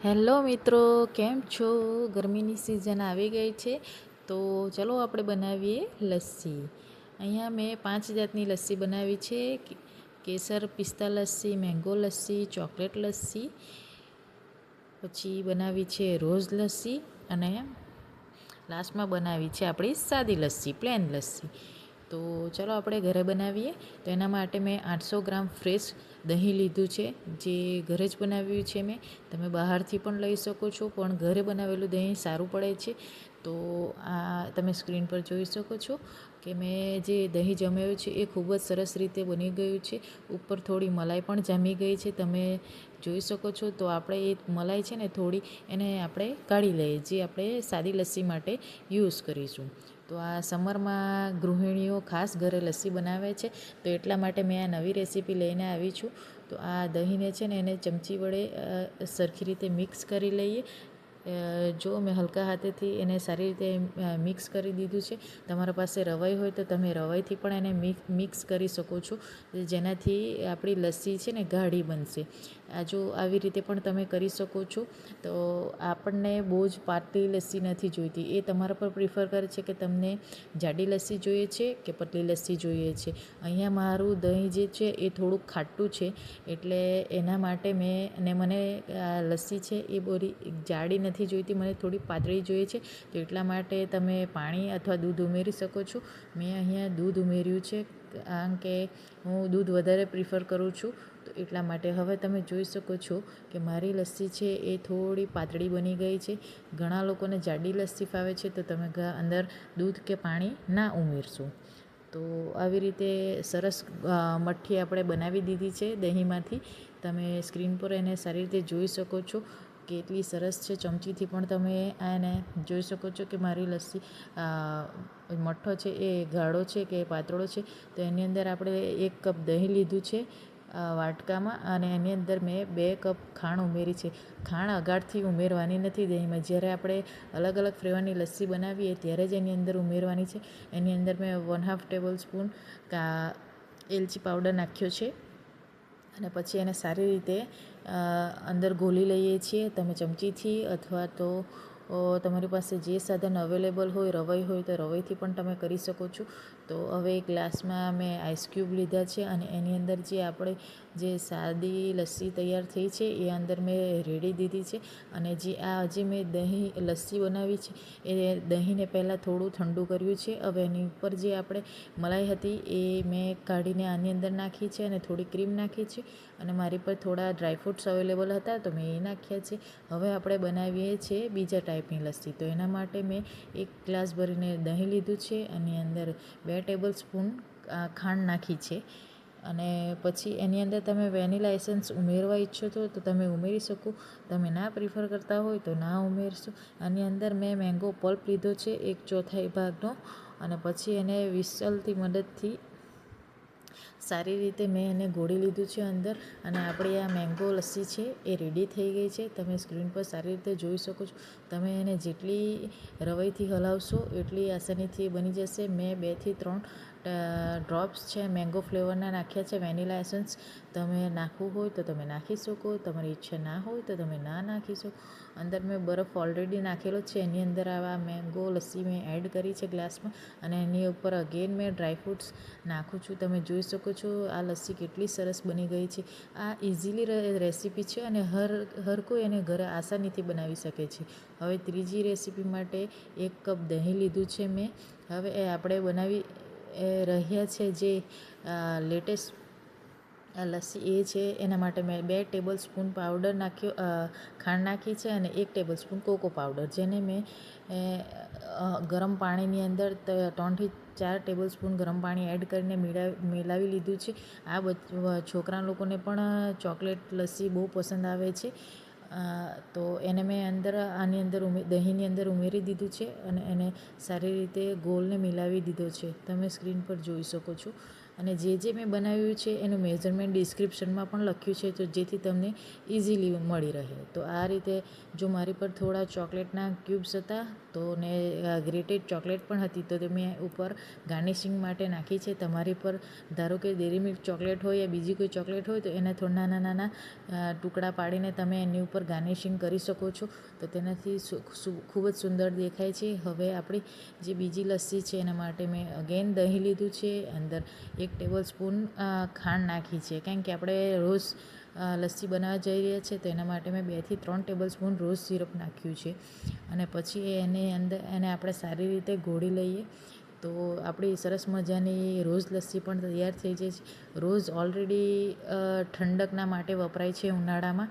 Hello મિત્રો, કેમ છો? ગરમીની સિઝન આવી ગઈ છે, તો ચલો આપણે બનાવીએ લસ્સી. અહીંયા મેં 5 જાતની લસ્સી બનાવી છે. કેસર પિસ્તા લસ્સી, મેંગો લસ્સી, ચોકલેટ લસ્સી, પછી બનાવી છે રોઝ લસ્સી અને લાસ્ટમાં બનાવી છે આપણી સાદી લસ્સી, પ્લેન લસ્સી. તો ચલો આપણે ઘરે બનાવીએ. તો એના માટે મેં 800 ગ્રામ ફ્રેશ દહીં લીધું છે, જે ઘરે જ બનાવ્યું છે મેં. તમે બહારથી પણ લઈ શકો છો, પણ ઘરે બનાવેલું દહીં સારું પડે છે. તો આ તમે સ્ક્રીન પર જોઈ શકો છો કે મેં જે દહીં જમાવ્યું છે એ ખૂબ જ સરસ રીતે બની ગયું છે. ઉપર થોડી મલાઈ પણ જામી ગઈ છે, તમે જોઈ શકો છો. તો આપણે એ મલાઈ છે ને થોડી એને આપણે કાઢી લઈએ, જે આપણે સાદી લસ્સી માટે યુઝ કરીશું. તો આ સમરમાં ગૃહિણીઓ ખાસ ઘરે લસ્સી બનાવે છે, તો એટલા માટે મેં આ નવી રેસીપી લઈને આવી છું. તો આ દહીંને છે ને એને ચમચી વડે સરખી રીતે મિક્સ કરી લઈએ. જો મેં હલકા હાથેથી એને સારી રીતે મિક્સ કરી દીધું છે. તમારા પાસે રવાઈ હોય તો તમે રવાઈથી પણ એને મિક્સ કરી શકો છો, જેનાથી આપણી લસ્સી છે ને ગાઢી બનશે. આ જો આવી રીતે પણ તમે કરી શકો છો. તો આપણને બહુ જ પાતળી લસ્સી નથી જોઈતી, એ તમારા પર પ્રિફર કરે છે કે તમને જાડી લસ્સી જોઈએ છે કે પતલી લસ્સી જોઈએ છે. અહીંયા મારું દહીં જે છે એ થોડુંક ખાટું છે, એટલે એના માટે મને આ લસ્સી છે એ બધી જાડી નથી જોઈતી, મને થોડી પાતળી જોઈએ છે. તો એટલા માટે તમે પાણી અથવા દૂધ ઉમેરી શકો છો. મેં અહીંયા દૂધ ઉમેર્યું છે, કારણ કે હું દૂધ વધારે પ્રિફર કરું છું. તો એટલા માટે હવે તમે જોઈ શકો છો કે મારી લસ્સી છે એ થોડી પાતળી બની ગઈ છે. ઘણા લોકોને જાડી લસ્સી ફાવે છે, તો તમે અંદર દૂધ કે પાણી ના ઉમેરશો. તો આવી રીતે સરસ મઠ્ઠી આપણે બનાવી દીધી છે દહીંમાંથી. તમે સ્ક્રીન પર એને સારી રીતે જોઈ શકો છો કે એટલી સરસ છે. ચમચીથી પણ તમે એને જોઈ શકો છો કે મારી લસ્સી મઠ્ઠો છે એ ગાઢો છે કે પાતળો છે. તો એની અંદર આપણે 1 કપ દહીં લીધું છે વાટકામાં, અને એની અંદર મેં 2 કપ ખાંડ ઉમેરી છે. ખાંડ અગાડથી ઉમેરવાની નથી દહીંમાં, જ્યારે આપણે અલગ અલગ ફ્લેવરની લસ્સી બનાવીએ ત્યારે જ એની અંદર ઉમેરવાની છે. એની અંદર મેં 1/2 ટેબલ સ્પૂન એલચી પાવડર નાખ્યો છે, અને પછી એને સારી રીતે અંદર ઘોલી લઈએ છીએ. તમે ચમચીથી અથવા તો તમારી પાસે જે સાધન અવેલેબલ હોય, રવાઈ હોય તો રવાઈથી પણ તમે કરી શકો છો. તો હવે એક ગ્લાસમાં મેં આઈસ ક્યુબ લીધા છે, અને એની અંદર જે આપણે જે સાદી લસ્સી તૈયાર થઈ છે એ અંદર મેં રેડી દીધી છે. અને જે મેં લસ્સી બનાવી છે એ દહીંને પહેલાં થોડું ઠંડુ કર્યું છે. હવે એની ઉપર જે આપણે મલાઈ હતી એ મેં કાઢીને આની અંદર નાખી છે, અને થોડી ક્રીમ નાખી છે, અને મારી પર થોડા ડ્રાયફ્રૂટ્સ અવેલેબલ હતા તો મેં એ નાખ્યા છે. હવે આપણે બનાવીએ છીએ બીજા ટાઈપની લસ્સી. તો એના માટે મેં 1 ગ્લાસ ભરીને દહીં લીધું છે, એની અંદર 2 ટેબલ સ્પૂન ખાંડ નાખી છે. અને પછી એની અંદર તમે વેનીલા એસન્સ ઉમેરવા ઈચ્છો તો તમે ઉમેરી શકો, તમે ના પ્રિફર કરતા હોય તો ના ઉમેરશો. આની અંદર મેં મેંગો પલ્પ લીધો છે 1/4 ભાગનો, અને પછી એને વિસલથી મદદથી સારી રીતે મેં એને ઘોળી લીધું છે અંદર. અને આપણી આ મેંગો લસ્સી છે એ રેડી થઈ ગઈ છે, તમે સ્ક્રીન પર સારી રીતે જોઈ શકો છો. તમે એને જેટલી રવાઈથી હલાવશો એટલી આસાનીથી બની જશે. મેં 2 થી 3 ડ્રોપ્સ છે મેંગો ફ્લેવરના નાખ્યા છે વેનીલા એસન્સ. તમે નાખવું હોય તો તમે નાખી શકો, તમારી ઈચ્છા ના હોય તો તમે ના નાખી શકો. અંદર મેં બરફ ઓલરેડી નાખેલો છે, એની અંદર આવા મેંગો લસ્સી મેં એડ કરી છે ગ્લાસમાં, અને એની ઉપર અગેન મેં ડ્રાયફ્રૂટ્સ નાખું છું. તમે જોઈ શકો છો આ લસ્સી કેટલી સરસ બની ગઈ છે. આ ઇઝીલી રેસીપી છે, અને હર કોઈ એને ઘરે આસાનીથી બનાવી શકે છે. હવે ત્રીજી રેસીપી માટે 1 કપ દહીં લીધું છે મેં. હવે એ આપણે બનાવી રહ્યા છે જે લેટેસ્ટ લસ્સી એ છે, એના માટે મેં 2 ટેબલ સ્પૂન ખાંડ નાખી છે, અને 1 ટેબલ સ્પૂન કોકો પાવડર, જેને મેં ગરમ પાણીની અંદર 3 થી 4 ટેબલ સ્પૂન ગરમ પાણી એડ કરીને મિલાવી લીધું છે. છોકરા લોકોને પણ ચોકલેટ લસ્સી બહુ પસંદ આવે છે. તો એને મેં દહીંની અંદર ઉમેરી દીધું છે, અને એને સારી રીતે ગોળને મિલાવી દીધો છે. તમે સ્ક્રીન પર જોઈ શકો છો. અને જે મેં બનાવ્યું છે એનું મેઝરમેન્ટ ડિસ્ક્રિપ્શનમાં પણ લખ્યું છે, તો જેથી તમને ઇઝીલી મળી રહે. તો આ રીતે જો મારી પર થોડા ચોકલેટના ક્યુબ્સ હતા તો ને ગ્રેટેડ ચોકલેટ પણ હતી, તો મેં ઉપર ગાર્નિશિંગ માટે નાખી છે. તમારી પર ધારો કે ડેરી મિલ્ક ચોકલેટ હોય યા બીજી કોઈ ચોકલેટ હોય તો એના થોડા નાના નાના ટુકડા પાડીને તમે એની ઉપર ગાર્નિશિંગ કરી શકો છો, તો તેનાથી ખૂબ જ સુંદર દેખાય છે. હવે આપણી જે બીજી લસ્સી છે એના માટે મેં અગેન દહીં લીધું છે, અંદર 1 ટેબલ સ્પૂન ખાંડ નાખી છે, કારણ કે આપણે રોજ લસ્સી બનાવવા જઈ રહ્યા છીએ, તો એના માટે મેં 2 થી 3 ટેબલ સ્પૂન રોઝ સિરપ નાખ્યું છે. અને પછી એને આપણે સારી રીતે ઘોળી લઈએ તો આપણી સરસ મજાની રોઝ લસ્સી પણ તૈયાર થઈ જાય છે. રોઝ ઓલરેડી ઠંડકના માટે વપરાય છે ઉનાળામાં,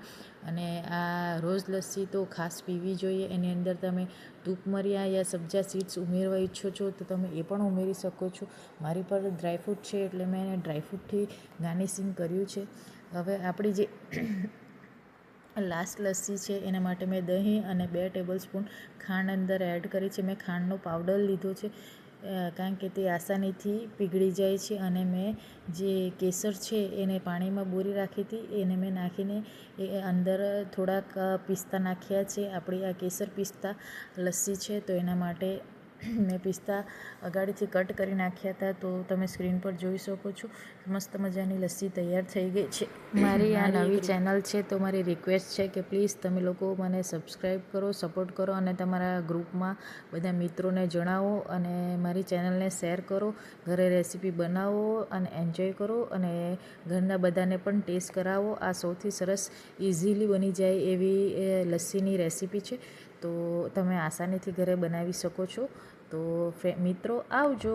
અને આ રોઝ લસ્સી તો ખાસ પીવી જોઈએ. એની અંદર તમે ટૂંકમરિયા યા સબ્જા સીડ્સ ઉમેરવા ઈચ્છો છો તો તમે એ પણ ઉમેરી શકો છો. મારી પર ડ્રાયફ્રૂટ છે એટલે મેં એને ડ્રાયફ્રૂટથી ગાર્નિશિંગ કર્યું છે. હવે આપણી જે લાસ્ટ લસ્સી છે એના માટે મેં દહીં અને 2 ટેબલ સ્પૂન ખાંડ અંદર એડ કરી છે. મેં ખાંડનો પાવડર લીધો છે, કારણ કે તે આસાનીથી પીગળી જાય છે. અને મેં જે કેસર છે એને પાણીમાં બોરી રાખી હતી, એને મેં નાખીને એ અંદર થોડાક પિસ્તા નાખ્યા છે. આપણી આ કેસર પિસ્તા લસ્સી છે, તો એના માટે મેં પિસ્તા અગાડીથી કટ કરી નાખ્યા હતા, તો તમે સ્ક્રીન પર જોઈ શકો છો. મસ્ત મજાની લસ્સી તૈયાર થઈ ગઈ છે. મારી આ નવી ચેનલ છે, તો મારી રિક્વેસ્ટ છે કે પ્લીઝ તમે લોકો મને સબસ્ક્રાઈબ કરો, સપોર્ટ કરો, અને તમારા ગ્રુપમાં બધા મિત્રોને જણાવો, અને મારી ચેનલને શેર કરો. ઘરે રેસીપી બનાવો અને એન્જોય કરો, અને ઘરના બધાને પણ ટેસ્ટ કરાવો. આ સૌથી સરસ ઇઝીલી બની જાય એવી લસ્સીની રેસીપી છે, તો તમે આસાનીથી ઘરે બનાવી શકો છો. તો મિત્રો આવજો.